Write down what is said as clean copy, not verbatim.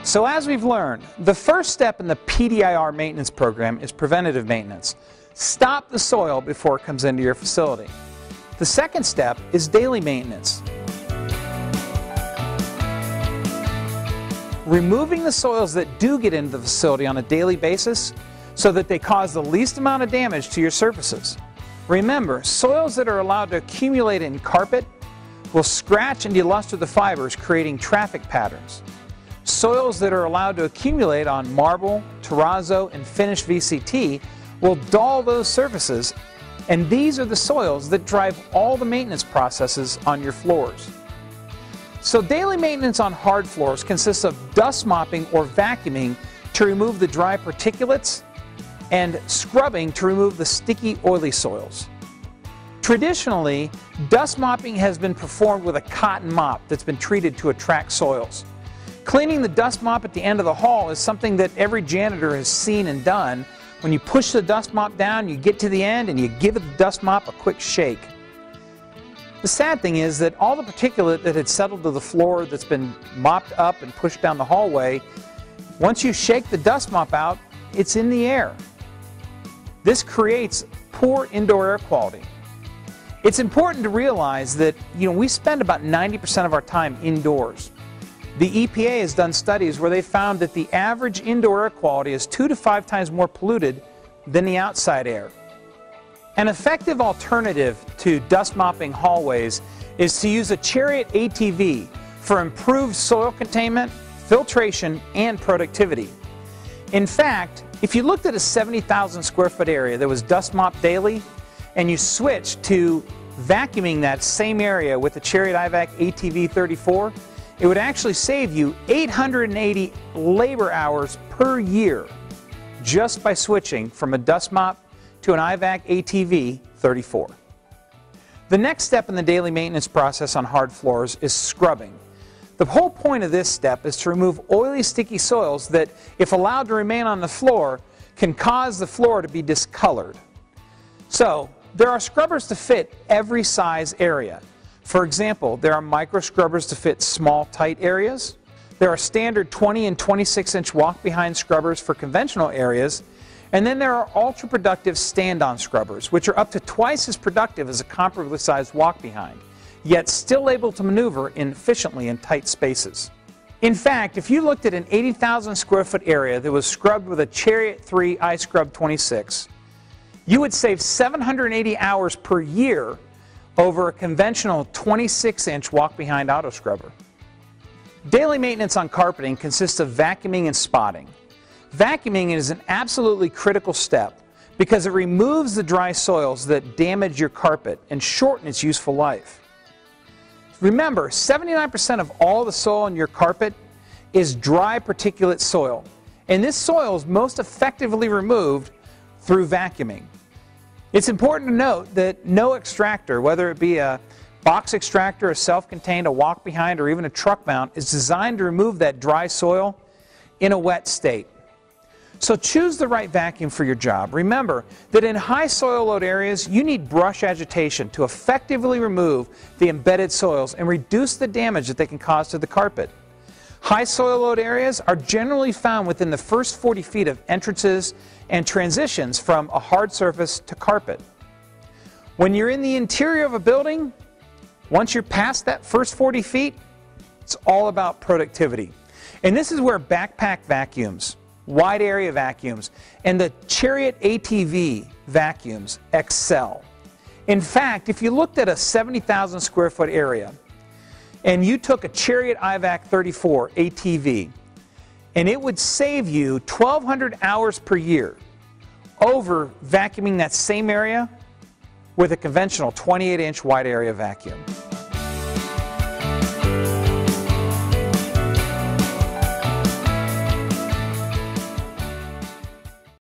So as we've learned, the first step in the PDIR maintenance program is preventative maintenance. Stop the soil before it comes into your facility. The second step is daily maintenance. Removing the soils that do get into the facility on a daily basis so that they cause the least amount of damage to your surfaces. Remember, soils that are allowed to accumulate in carpet will scratch and deluster the fibers, creating traffic patterns. Soils that are allowed to accumulate on marble, terrazzo, and finished VCT will dull those surfaces, and these are the soils that drive all the maintenance processes on your floors. So daily maintenance on hard floors consists of dust mopping or vacuuming to remove the dry particulates and scrubbing to remove the sticky, oily soils. Traditionally, dust mopping has been performed with a cotton mop that's been treated to attract soils. Cleaning the dust mop at the end of the hall is something that every janitor has seen and done. When you push the dust mop down, you get to the end and you give the dust mop a quick shake. The sad thing is that all the particulate that had settled to the floor that's been mopped up and pushed down the hallway, once you shake the dust mop out, it's in the air. This creates poor indoor air quality. It's important to realize that we spend about 90% of our time indoors. The EPA has done studies where they found that the average indoor air quality is 2 to 5 times more polluted than the outside air. An effective alternative to dust mopping hallways is to use a Chariot ATV for improved soil containment, filtration, and productivity. In fact, if you looked at a 70,000 square foot area that was dust mopped daily, and you switched to vacuuming that same area with the Chariot IVAC ATV 34, it would actually save you 880 labor hours per year just by switching from a dust mop to an IVAC ATV 34. The next step in the daily maintenance process on hard floors is scrubbing. The whole point of this step is to remove oily, sticky soils that, if allowed to remain on the floor, can cause the floor to be discolored. So, there are scrubbers to fit every size area. For example, there are micro scrubbers to fit small, tight areas. There are standard 20 and 26-inch walk-behind scrubbers for conventional areas. And then there are ultra-productive stand-on scrubbers, which are up to twice as productive as a comparably sized walk-behind, yet still able to maneuver efficiently in tight spaces. In fact, if you looked at an 80,000 square foot area that was scrubbed with a Chariot 3 iScrub 26, you would save 780 hours per year over a conventional 26-inch walk-behind auto scrubber. Daily maintenance on carpeting consists of vacuuming and spotting. Vacuuming is an absolutely critical step because it removes the dry soils that damage your carpet and shorten its useful life. Remember, 79% of all the soil in your carpet is dry particulate soil, and this soil is most effectively removed through vacuuming. It's important to note that no extractor, whether it be a box extractor, a self-contained, a walk-behind, or even a truck mount, is designed to remove that dry soil in a wet state. So choose the right vacuum for your job. Remember that in high soil load areas, you need brush agitation to effectively remove the embedded soils and reduce the damage that they can cause to the carpet. High soil load areas are generally found within the first 40 feet of entrances and transitions from a hard surface to carpet. When you're in the interior of a building, once you're past that first 40 feet, it's all about productivity. And this is where backpack vacuums, wide area vacuums, and the Chariot ATV vacuums excel. In fact, if you looked at a 70,000 square foot area and you took a Chariot IVAC 34 ATV, and it would save you 1,200 hours per year over vacuuming that same area with a conventional 28-inch wide area vacuum.